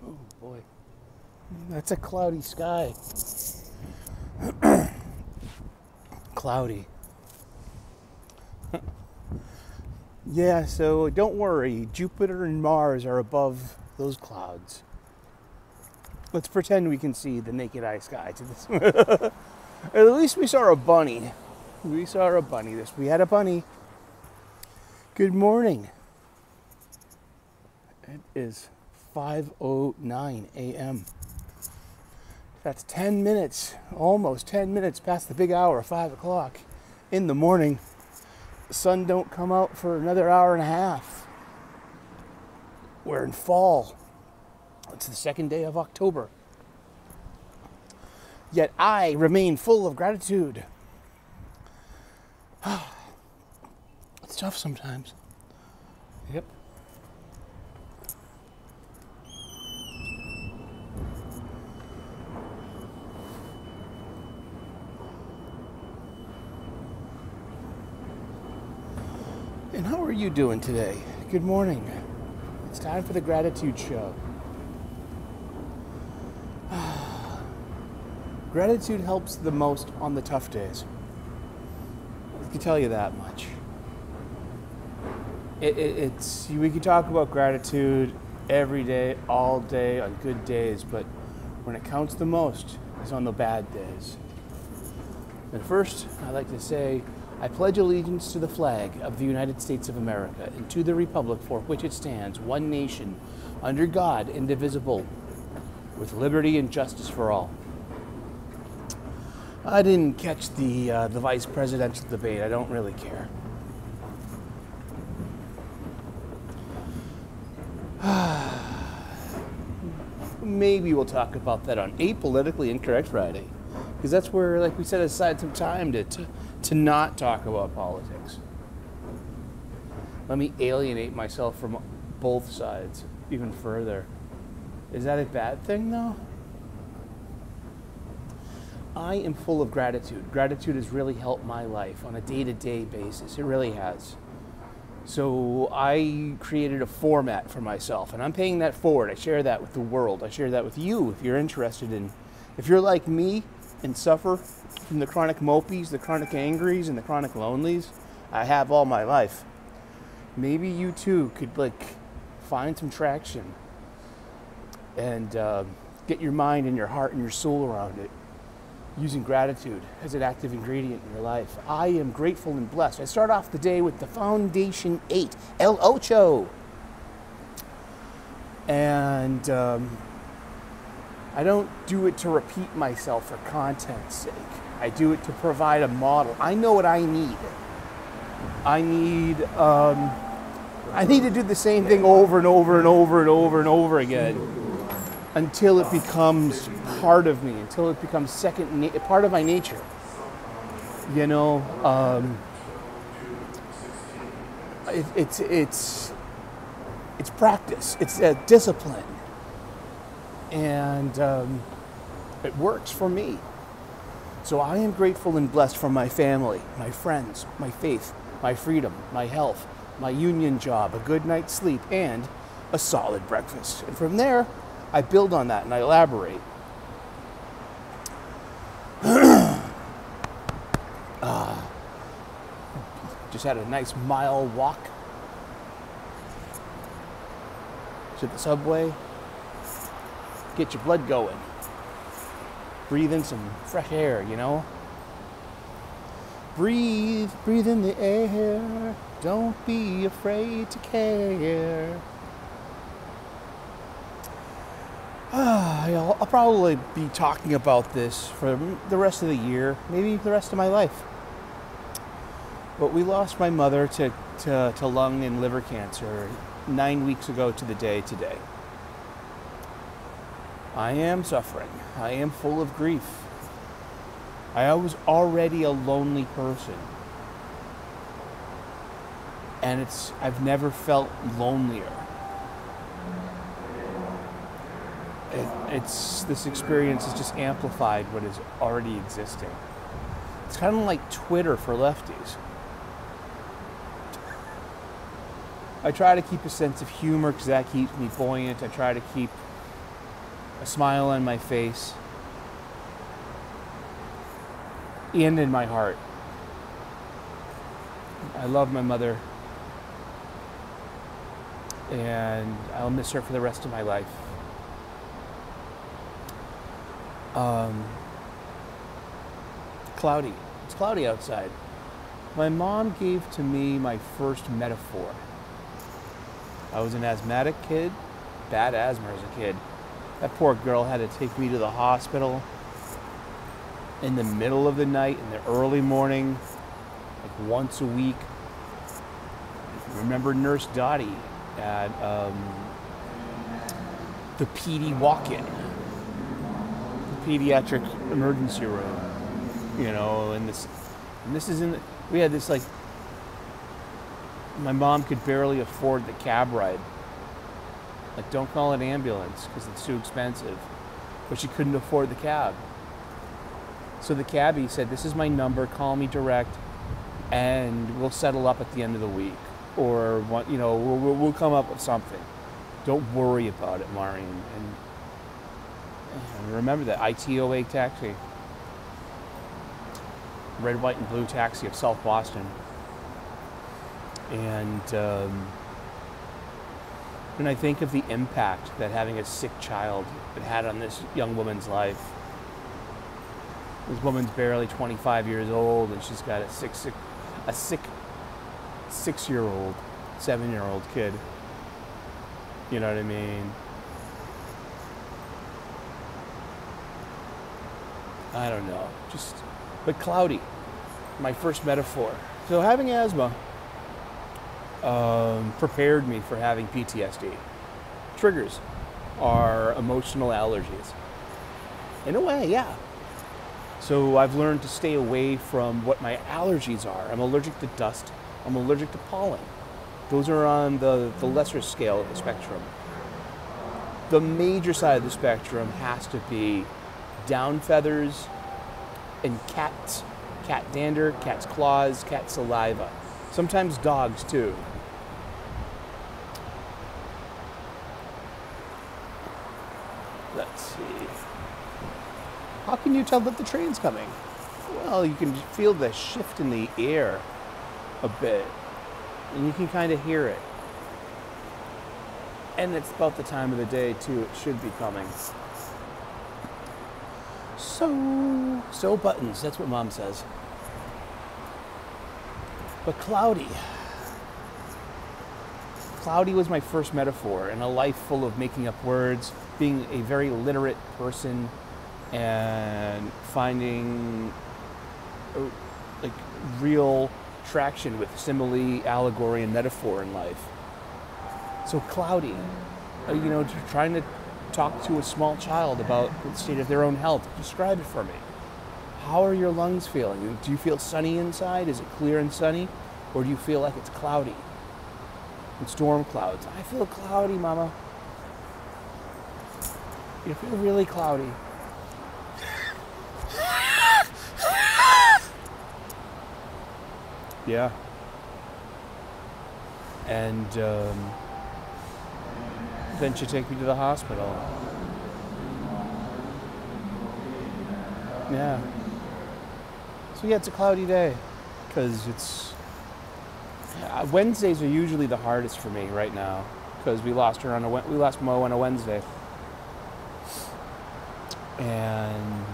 Oh boy, that's a cloudy sky. Cloudy. Yeah, so don't worry. Jupiter and Mars are above those clouds. Let's pretend we can see the naked eye sky to this. At least we saw a bunny. We saw a bunny. We had a bunny. Good morning. It is 5:09 a.m. That's 10 minutes, almost 10 minutes past the big hour, 5 o'clock in the morning. The sun don't come out for another hour and a half. We're in fall. It's the second day of October. Yet I remain full of gratitude. It's tough sometimes. Yep. And how are you doing today? Good morning. It's time for the Gratitude Show. Gratitude helps the most on the tough days. I can tell you that much. We can talk about gratitude every day, all day, on good days, but when it counts the most is on the bad days. And first, I'd like to say, I pledge allegiance to the flag of the United States of America and to the republic for which it stands, one nation, under God, indivisible, with liberty and justice for all. I didn't catch the vice presidential debate. I don't really care. Maybe we'll talk about that on a Politically Incorrect Friday, because that's where, like, we set aside some time to not talk about politics. Let me alienate myself from both sides even further. Is that a bad thing, though? I am full of gratitude. Gratitude has really helped my life on a day-to-day basis. It really has. So I created a format for myself, and I'm paying that forward. I share that with the world. I share that with you if you're interested in, if you're like me and suffer from the chronic mopies, the chronic angries, and the chronic lonelies I have all my life. Maybe you too could, like, find some traction and get your mind and your heart and your soul around it, using gratitude as an active ingredient in your life. I am grateful and blessed. I start off the day with the Foundation 8, El Ocho. And I don't do it to repeat myself for content's sake. I do it to provide a model. I know what I need. I need to do the same thing over and over and over and over and over again, until it becomes part of me, until it becomes part of my nature. You know, it's practice, it's a discipline, and it works for me. So I am grateful and blessed for my family, my friends, my faith, my freedom, my health, my union job, a good night's sleep, and a solid breakfast. And from there, I build on that and I elaborate. Just had a nice mile walk to the subway. Get your blood going. Breathe in some fresh air, you know? Breathe in the air. Don't be afraid to care. I'll probably be talking about this for the rest of the year, maybe the rest of my life. But we lost my mother to lung and liver cancer 9 weeks ago to the day today. I am suffering. I am full of grief. I was already a lonely person. And I've never felt lonelier. This experience has just amplified what is already existing. It's kind of like Twitter for lefties. I try to keep a sense of humor because that keeps me buoyant. I try to keep a smile on my face, and in my heart. I love my mother, and I'll miss her for the rest of my life. Cloudy. It's cloudy outside. My mom gave to me my first metaphor. I was an asthmatic kid, bad asthma as a kid. That poor girl had to take me to the hospital in the middle of the night, in the early morning, like once a week. I remember Nurse Dottie at the PD walk-in, the pediatric emergency room, you know, and this is in the, we had this, like, my mom could barely afford the cab ride. Like, don't call an ambulance because it's too expensive. But she couldn't afford the cab. So the cabbie said, this is my number, call me direct, and we'll settle up at the end of the week. Or, you know, we'll come up with something. Don't worry about it, Maureen. And remember that ITOA taxi. Red, white, and blue taxi of South Boston. And when I think of the impact that having a sick child had on this young woman's life, this woman's barely 25 years old, and she's got a sick 6-year-old, 7-year-old kid. You know what I mean? I don't know. But cloudy. My first metaphor. So having asthma prepared me for having PTSD. Triggers are emotional allergies. In a way, yeah. So I've learned to stay away from what my allergies are. I'm allergic to dust. I'm allergic to pollen. Those are on the lesser scale of the spectrum. The major side of the spectrum has to be down feathers and cats. Cat dander, cat's claws, cat saliva. Sometimes dogs too. Let's see. How can you tell that the train's coming? Well, you can feel the shift in the air a bit, and you can kind of hear it. And it's about the time of the day too, it should be coming. So buttons, that's what Mom says. But cloudy. Cloudy was my first metaphor in a life full of making up words, being a very literate person, and finding like real traction with simile, allegory, and metaphor in life. So cloudy, you know, trying to talk to a small child about the state of their own health. Describe it for me. How are your lungs feeling? Do you feel sunny inside? Is it clear and sunny? Or do you feel like it's cloudy? And storm clouds. I feel cloudy, Mama. You feel really cloudy. Yeah. And then she take me to the hospital. Yeah. So yeah, it's a cloudy day because it's Wednesdays are usually the hardest for me right now because we lost Mo on a Wednesday, and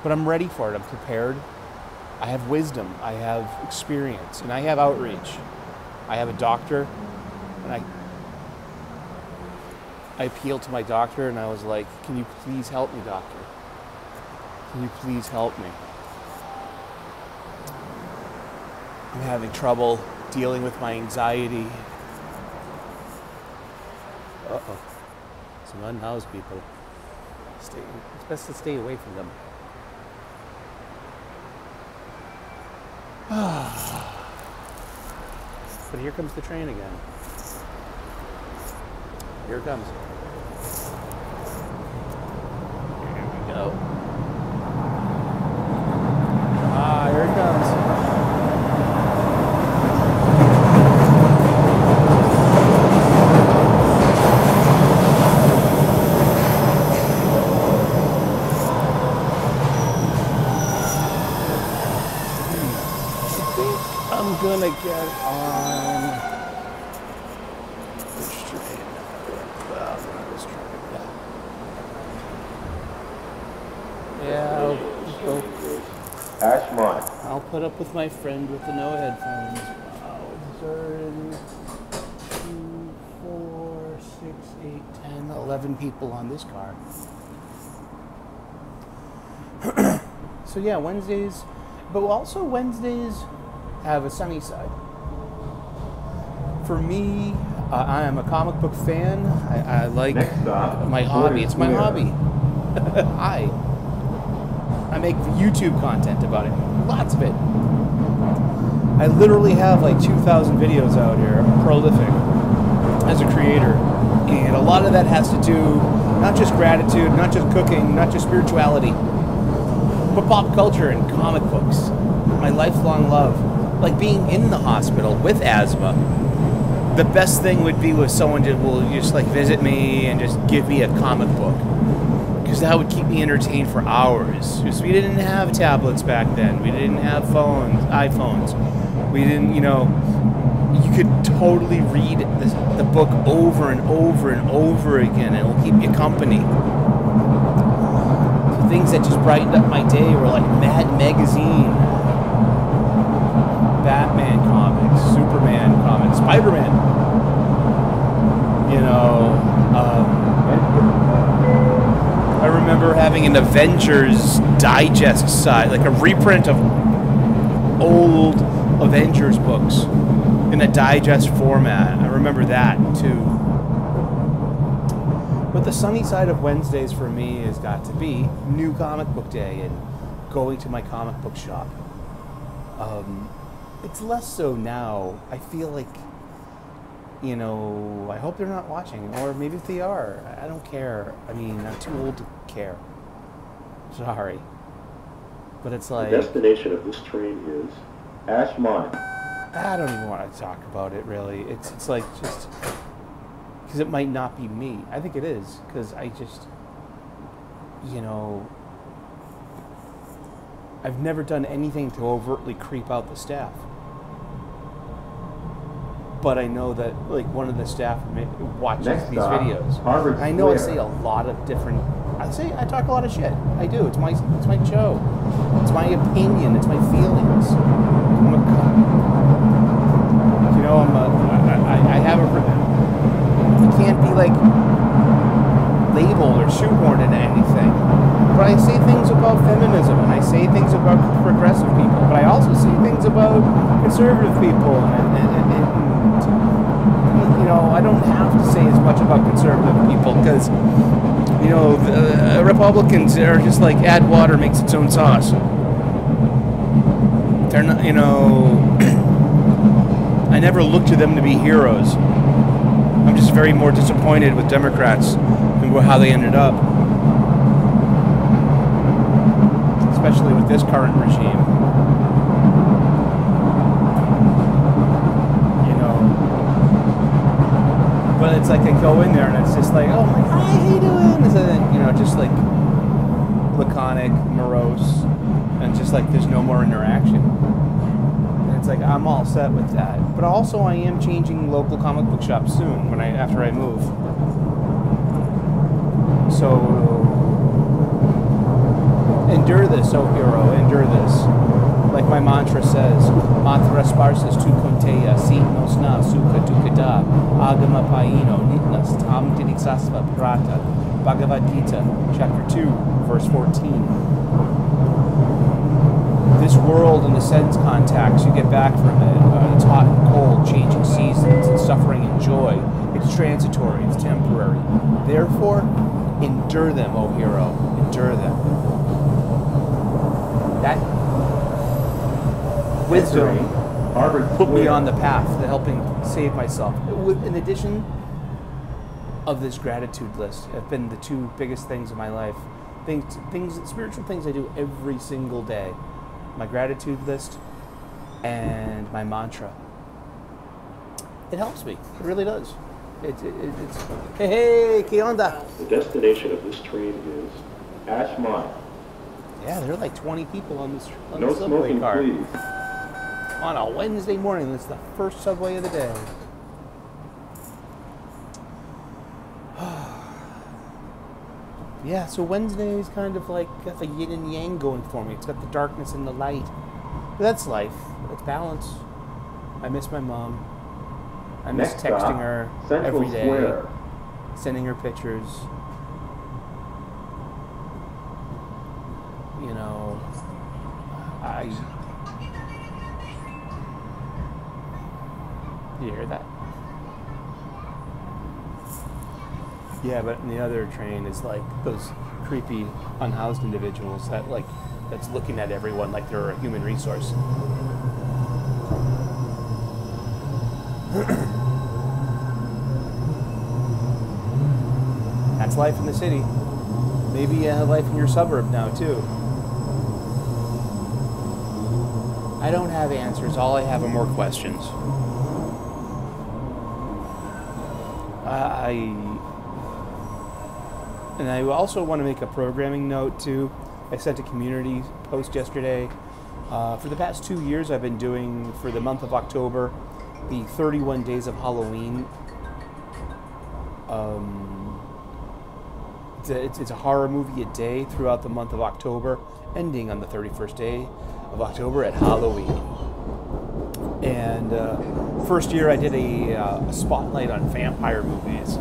but I'm ready for it. I'm prepared. I have wisdom. I have experience, and I have outreach. I have a doctor, and I appealed to my doctor, and I was like, "Can you please help me, doctor? Can you please help me? I'm having trouble dealing with my anxiety." Uh-oh. Some unhoused people. It's best to stay away from them. But here comes the train again. Here it comes. Here we go. Here it comes. want to get on this train. Not this train. Yeah, Ashmont. I'll put up with my friend with the no headphones. Wow, these are in 2, 4, 6, 8, 10, 11 people on this car. So yeah, Wednesdays, but also Wednesdays have a sunny side. For me, I am a comic book fan. I like my hobby. It's my hobby. I make YouTube content about it. Lots of it. I literally have like 2,000 videos out here. I'm prolific as a creator. And a lot of that has to do, not just gratitude, not just cooking, not just spirituality, but pop culture and comic books. My lifelong love. Like being in the hospital with asthma. The best thing would be if someone will just like visit me and just give me a comic book. Because that would keep me entertained for hours. Because we didn't have tablets back then. We didn't have iPhones. We didn't, you could totally read the book over and over and over again, and it'll keep you company. So things that just brightened up my day were like Mad Magazine, Batman comics, Superman comics, Spider-Man. I remember having an Avengers Digest side, like a reprint of old Avengers books in a digest format. I remember that too. But the sunny side of Wednesdays for me has got to be New Comic Book Day and going to my comic book shop. It's less so now. I feel like, I hope they're not watching, or maybe if they are, I don't care. I mean, I'm too old to care. Sorry. But it's like... The destination of this train is Ashmont. I don't even want to talk about it, really. It's like just... Because it might not be me. I think it is, because I just... I've never done anything to overtly creep out the staff. But I know that, like, one of the staff watches these videos. I know I say a lot of different... I talk a lot of shit. I do. It's my show. It's my opinion. It's my feelings. I can't be, like, labeled or shoehorned into anything. But I say things about feminism, and I say things about progressive people, but I also say things about conservative people, I don't have to say as much about conservative people because, the Republicans are just like add water makes its own sauce. They're not, I never look to them to be heroes. I'm just very more disappointed with Democrats and how they ended up. Especially with this current regime. But it's like I go in there and it's just like, oh my God, how you doing? Just like laconic, morose, and just like there's no more interaction. And it's like I'm all set with that. But also I am changing local comic book shops soon after I move. So endure this, oh hero, endure this. Like my mantra says, mantra sparsas tu contea, sit nos na, suka tukada, agama paino, nitnas, tam didixasva prata, Bhagavad Gita, chapter 2, verse 14. This world and the sense contacts you get back from it, it's hot and cold, changing seasons, and suffering and joy. It's transitory, it's temporary. Therefore, endure them, O hero, endure them. That wisdom put me on the path to helping save myself. In addition of this gratitude list, have been the two biggest things in my life. Spiritual things I do every single day. My gratitude list and my mantra. It helps me. It really does. It's hey, ¿qué onda? The destination of this train is Ashmont. Yeah, there are like 20 people on this No subway smoking, car. please. on a Wednesday morning. That's the first subway of the day. Yeah, so Wednesday is kind of like got the yin and yang going for me. It's got the darkness and the light. But that's life. It's balance. I miss my mom. I miss Next texting stop, her Central every day, Square. sending her pictures. You know, you hear that? Yeah, but the other train is like those creepy unhoused individuals that's looking at everyone like they're a human resource. That's life in the city. Maybe life in your suburb now too. I don't have answers. All I have are more questions. And I also want to make a programming note too. I sent a community post yesterday. For the past 2 years, I've been doing, for the month of October, the 31 Days of Halloween. It's a horror movie a day throughout the month of October, ending on the 31st day of October at Halloween. And first year I did a spotlight on vampire movies.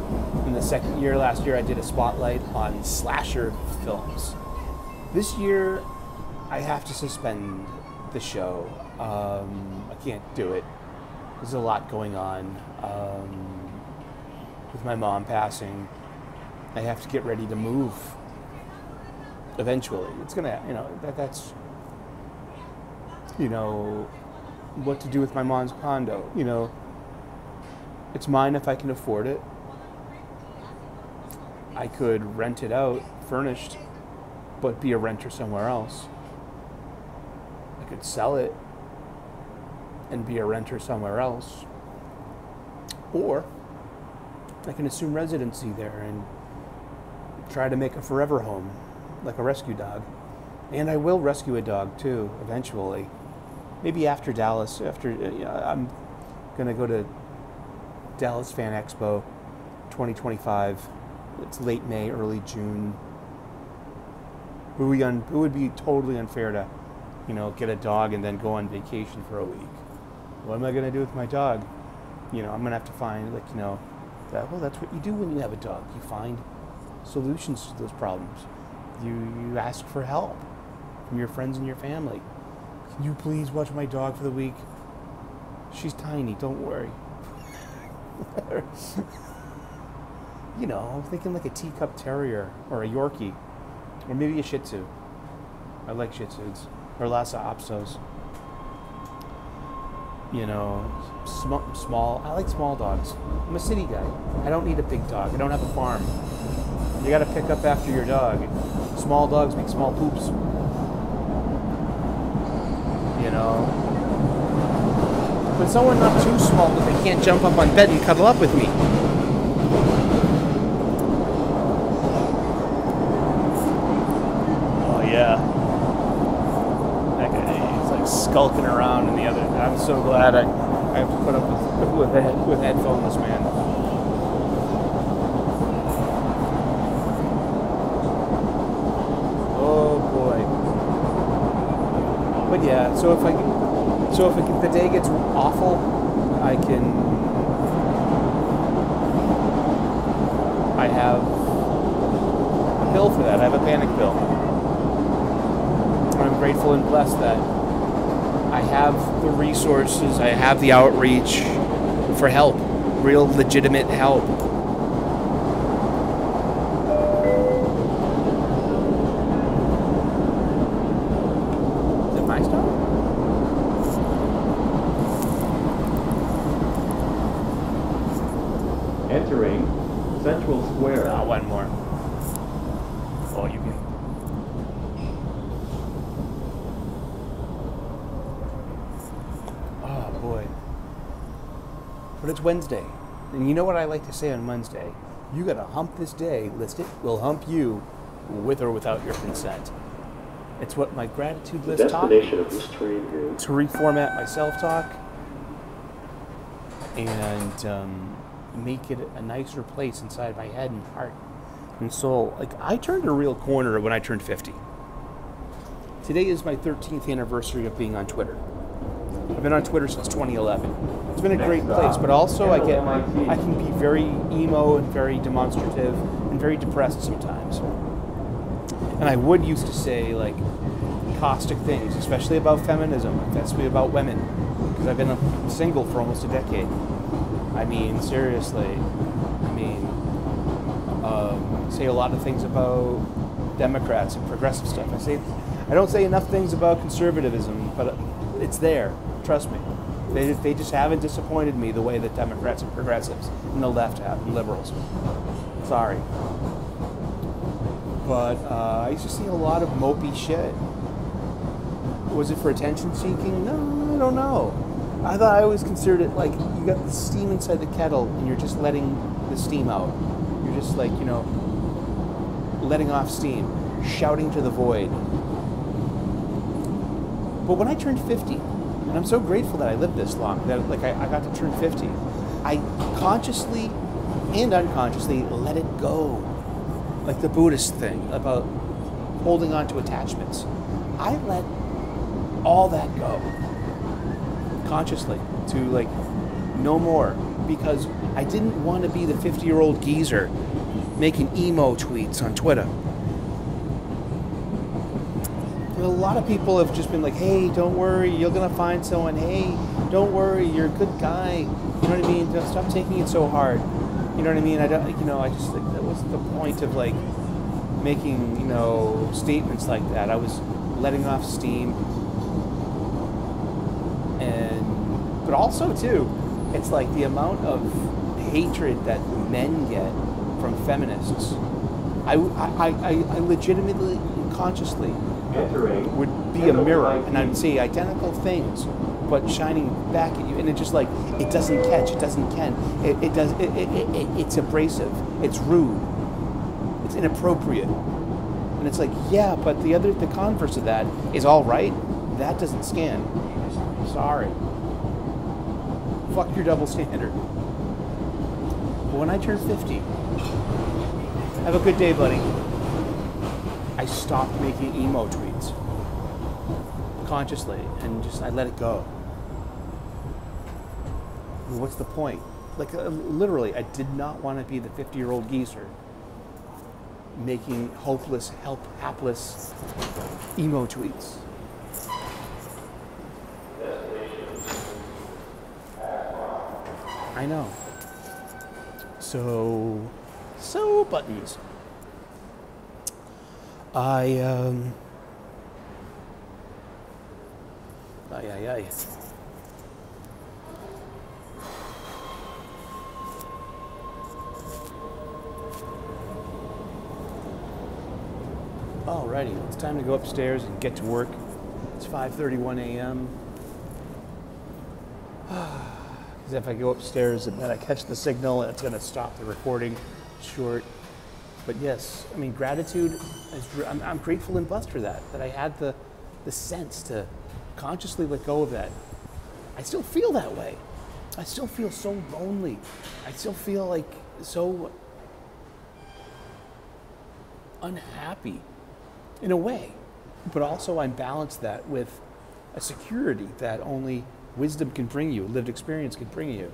And the second year, last year, I did a spotlight on slasher films. This year, I have to suspend the show. I can't do it. There's a lot going on. With my mom passing, I have to get ready to move. Eventually, it's gonna, that's what to do with my mom's condo. It's mine if I can afford it. I could rent it out, furnished, but be a renter somewhere else. I could sell it and be a renter somewhere else. Or I can assume residency there and try to make a forever home, like a rescue dog. And I will rescue a dog too, eventually. Maybe after Dallas, I'm going to go to Dallas Fan Expo 2025. It's late May, early June. It would be totally unfair to, get a dog and then go on vacation for a week. What am I going to do with my dog? I'm going to have to find, that's what you do when you have a dog. You find solutions to those problems. You ask for help from your friends and your family. Can you please watch my dog for the week? She's tiny, don't worry. I'm thinking like a teacup terrier or a Yorkie, or maybe a Shih Tzu. I like Shih Tzus or Lhasa Apsos. Small. I like small dogs. I'm a city guy. I don't need a big dog. I don't have a farm. You got to pick up after your dog. Small dogs make small poops. But someone not too small that they can't jump up on bed and cuddle up with me. Yeah, that guy, he's like skulking around in the other. I'm so glad I have to put up with headphones, man. Oh boy. But yeah, so if the day gets awful, I have a pill for that. I have a panic pill. I'm grateful and blessed that I have the resources, I have the outreach for help, real legitimate help. Is it my stop? Entering Central Square. One more. Oh, you can. But it's Wednesday. And you know what I like to say on Wednesday? You gotta hump this day, list it, will hump you, with or without your consent. It's what my gratitude The list taught me. destination of this train is To reformat my self-talk and make it a nicer place inside my head and heart and soul. Like, I turned a real corner when I turned 50. Today is my 13th anniversary of being on Twitter. I've been on Twitter since 2011. It's been a great place, but also I can be very emo and very demonstrative and very depressed sometimes. And I would used to say like caustic things, especially about feminism, especially about women, because I've been single for almost a decade. I mean, seriously. I mean, say a lot of things about Democrats and progressive stuff. I don't say enough things about conservatism, but it's there. Trust me. They just haven't disappointed me the way that Democrats and progressives and the left have, and liberals. Sorry. But I used to see a lot of mopey shit. Was it for attention seeking? No, I don't know. I thought I always considered it like you got the steam inside the kettle and you're just letting the steam out. You're just like, you know, letting off steam, shouting to the void. But when I turned 50, and I'm so grateful that I lived this long, that like I got to turn 50, I consciously and unconsciously let it go. Like the Buddhist thing about holding on to attachments. I let all that go consciously to like no more, because I didn't want to be the 50-year-old geezer making emo tweets on Twitter. A lot of people have just been like, hey, don't worry, you're going to find someone. Hey, don't worry, you're a good guy. You know what I mean? Just stop taking it so hard. You know what I mean? I just like, that wasn't the point of like making, you know, statements like that. I was letting off steam. But also too, it's like the amount of hatred that men get from feminists. I legitimately, consciously would be a mirror, and I'd say identical things, but shining back at you, and it just like it doesn't catch, it doesn't ken, it's abrasive, it's rude, it's inappropriate, and it's like, yeah, but the converse of that is all right. That doesn't scan. Sorry. Fuck your double standard. But when I turned 50, have a good day, buddy. I stopped making emo tweets consciously, and just I let it go. I mean, what's the point? Like literally, I did not want to be the 50-year-old geezer making hopeless, hapless emo tweets. I know. So buttons. Aye. Alrighty, it's time to go upstairs and get to work. It's 5:31 a.m. Because if I go upstairs and then I catch the signal, it's going to stop the recording short. But yes, I mean, gratitude, I'm grateful and blessed for that I had the sense to consciously let go of that. I still feel that way. I still feel so lonely. I still feel like so unhappy in a way. But also I'm balanced that with a security that only wisdom can bring you, lived experience can bring you,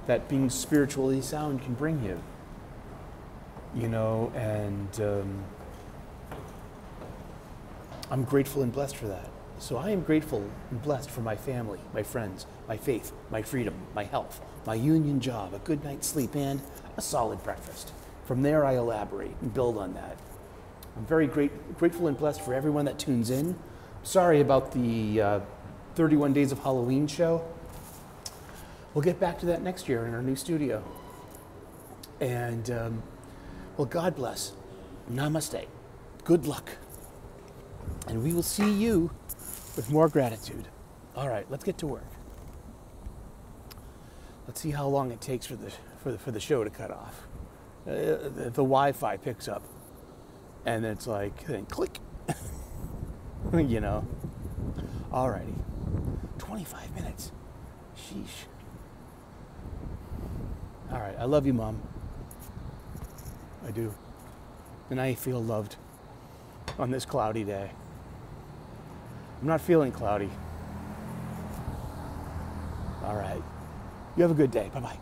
that being spiritually sound can bring you. You know, and I'm grateful and blessed for that. So I am grateful and blessed for my family, my friends, my faith, my freedom, my health, my union job, a good night's sleep, and a solid breakfast. From there, I elaborate and build on that. I'm very grateful and blessed for everyone that tunes in. Sorry about the 31 Days of Halloween show. We'll get back to that next year in our new studio. And, well, God bless. Namaste. Good luck. And we will see you with more gratitude. All right, let's get to work. Let's see how long it takes for the show to cut off. The Wi-Fi picks up, and it's like, then click. You know. Alrighty. 25 minutes. Sheesh. All right, I love you, Mom. I do. And I feel loved on this cloudy day. I'm not feeling cloudy. All right. You have a good day. Bye-bye.